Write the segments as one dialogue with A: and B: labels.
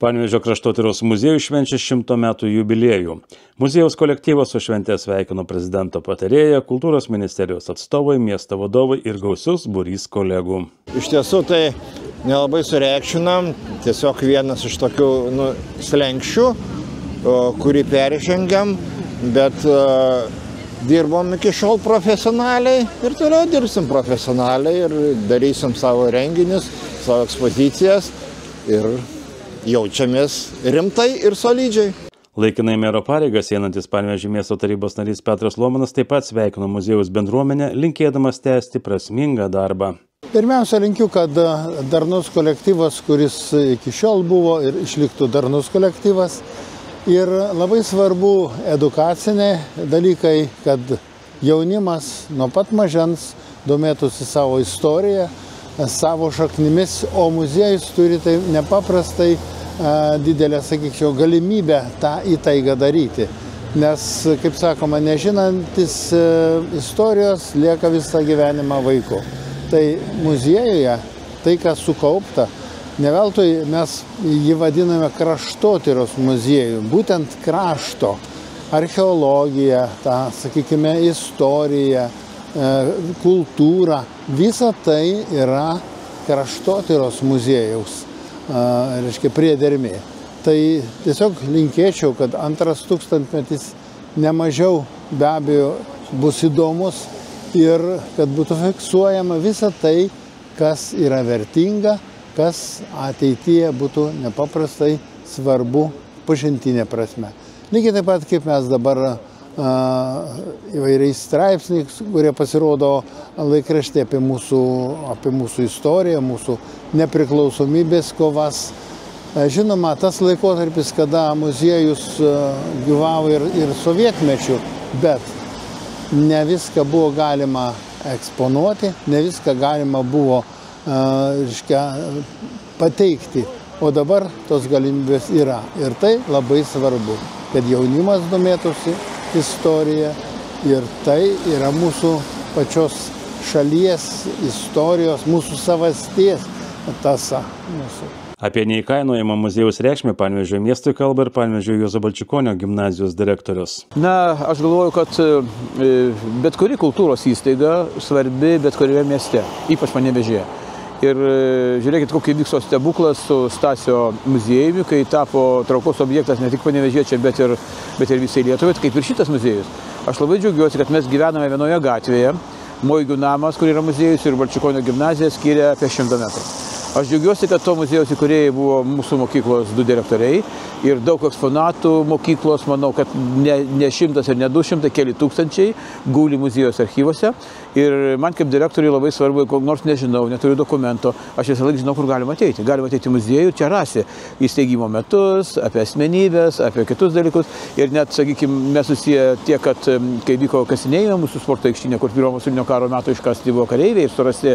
A: Panevėžio kraštotyros muziejus švenčia 100 metų jubiliejų. Muziejaus kolektyvas su švente sveikino prezidento patarėją, kultūros ministerijos atstovai, miesto vadovai ir gausius būrys kolegų.
B: Iš tiesų tai nelabai sureikšminam, tiesiog vienas iš tokių slenkščių, kurį peržengiam, bet dirbom iki šiol profesionaliai ir toliau dirbsim profesionaliai ir darysim savo renginius, savo ekspozicijas ir jaučiamės rimtai ir solidžiai.
A: Laikinai mero pareigas einantis Panevėžio miesto tarybos narys Petras Lomanas taip pat sveikino muziejaus bendruomenę, linkėdamas tęsti prasmingą darbą.
C: Pirmiausia, linkiu, kad darnus kolektyvas, kuris iki šiol buvo ir išliktų darnus kolektyvas. Ir labai svarbu edukaciniai dalykai, kad jaunimas nuo pat mažens domėtųsi savo istoriją, savo šaknimis, o muziejus turi tai nepaprastai didelę, sakyčiau, galimybę tą įtaigą daryti. Nes, kaip sakoma, nežinantis istorijos lieka visą gyvenimą vaiku. Tai muziejuje, tai kas sukaupta, ne veltui mes jį vadiname kraštotyros muziejų, būtent krašto, archeologija, tą, sakykime, istorija, kultūra, visa tai yra kraštotyros muziejaus, reiškia, priedermė. Tai tiesiog linkėčiau, kad antras tūkstantmetis nemažiau be abejo bus įdomus ir kad būtų fiksuojama visa tai, kas yra vertinga, kas ateityje būtų nepaprastai svarbu pažintinė prasme. Lygiai taip pat, kaip mes dabar įvairiais straipsniais, kurie pasirodo laikraštyje apie mūsų istoriją, mūsų nepriklausomybės kovas. Žinoma, tas laikotarpis, kada muziejus gyvavo ir sovietmečiu, bet ne viską buvo galima eksponuoti, ne viską galima buvo pateikti, o dabar tos galimybės yra. Ir tai labai svarbu, kad jaunimas domėtųsi istorija ir tai yra mūsų pačios šalies istorijos, mūsų savasties tąsa mūsų.
A: Apie neįkainojamą muziejaus reikšmę Panevėžio miestui kalba ir Panevėžio Juozo Balčikonio gimnazijos direktorius.
D: Aš galvoju, kad bet kuri kultūros įstaiga svarbi bet kuriame mieste, ypač Panevėžyje. Ir žiūrėkit, kokį vykso stebuklas su Stasio muziejumi, kai tapo traukos objektas ne tik panevėžiečiai, bet ir visai Lietuvai, kaip ir šitas muziejus. Aš labai džiaugiuosi, kad mes gyvename vienoje gatvėje. Moigių namas, kur yra muziejus, ir Balčikonio gimnazija skiria apie 100 metrų. Aš džiaugiuosi, kad to muziejaus įkūrėjai buvo mūsų mokyklos 2 direktoriai ir daug eksponatų mokyklos, manau, kad ne 100 ir ne 200, keli tūkstančiai guli muziejos archyvose. Ir man kaip direktoriui labai svarbu, nors nežinau, neturiu dokumento, aš visą laiką žinau, kur galima ateiti. Galima ateiti į muziejų, čia rasi įsteigimo metus, apie asmenybės, apie kitus dalykus. Ir net, sakykime, mes susiję tiek, kad kai vyko kasinėjimai mūsų sporto aikštynė, kur Pirmojo pasaulinio karo metu iškasti buvo kareiviai ir surasti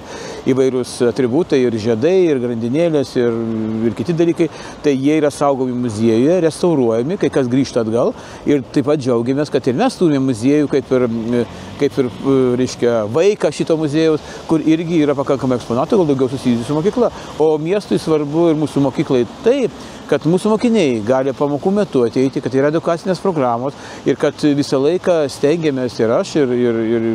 D: įvairūs atributai ir žiedai, ir grandinėlės, ir kiti dalykai, tai jie yra saugomi muziejuje, restauruojami, kai kas grįžta atgal. Ir taip pat džiaugiamės, kad ir mes turime muziejų, kaip ir reiškia, vaiką šito muziejaus, kur irgi yra pakankamai eksponatų, gal daugiau susijusių su mokykla. O miestui svarbu ir mūsų mokyklai taip, kad mūsų mokiniai gali pamokų metu ateiti, kad yra edukacinės programos ir kad visą laiką stengiamės ir aš, ir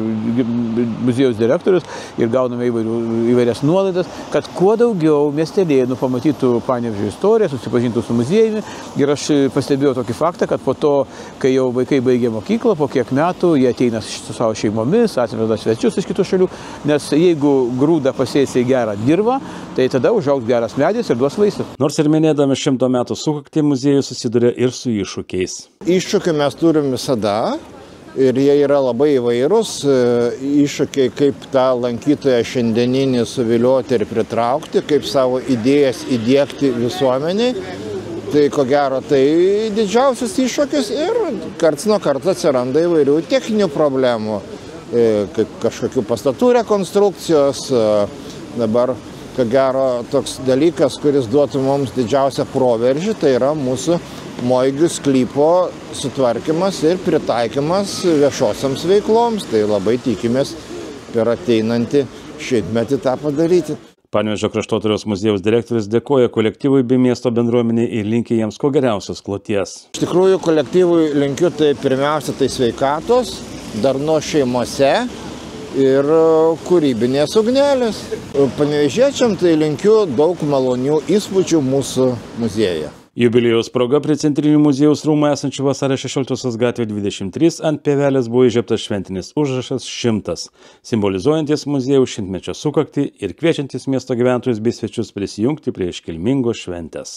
D: muziejaus direktorius, ir gauname įvairias nuolaidas, kad kuo daugiau miestelėnų pamatytų Panevėžio istoriją, susipažintų su muziejumi. Ir aš pastebėjau tokį faktą, kad po to, kai jau vaikai baigė mokyklą, po kiek metų jie ateina su savo šeimomis, atveda svečius iš kitų šalių, nes jeigu grūdą pasėsi į gerą dirvą, tai tada užaugs geras medis ir duos vaisių.
A: Nors ir minėdami 100 metų sukaktį, muziejus susiduria ir su iššūkiais.
B: Iššūkių mes turim visada ir jie yra labai įvairūs. Iššūkiai, kaip tą lankytoją šiandieninį suvilioti ir pritraukti, kaip savo idėjas įdiegti visuomeniai. Tai ko gero, tai didžiausias iššūkis ir karts nuo karto atsiranda įvairių techninių problemų, kaip kažkokių pastatų rekonstrukcijos. Dabar ko gero toks dalykas, kuris duotų mums didžiausią proveržį, tai yra mūsų Moigių sklypo sutvarkymas ir pritaikymas viešosiams veikloms. Tai labai tikimės per ateinantį šimtmetį tą padaryti.
A: Panevėžio kraštotyros muziejaus direktorius dėkoja kolektyvui bei miesto bendruomeniai ir linki jiems kuo geriausios kloties.
B: Iš tikrųjų, kolektyvui linkiu tai pirmiausia tai sveikatos, darnos šeimose ir kūrybinės ugnelės. Panevėžiečiam tai linkiu daug malonių įspūdžių mūsų muziejuje.
A: Jubiliejaus proga prie Centrinių muziejaus rūmų esančių Vasario 16 gatvė 23 ant pievelės buvo įžiebtas šventinis užrašas 100, simbolizuojantis muziejaus šimtmečio sukaktį ir kviečiantis miesto gyventojus bei svečius prisijungti prie iškilmingos šventės.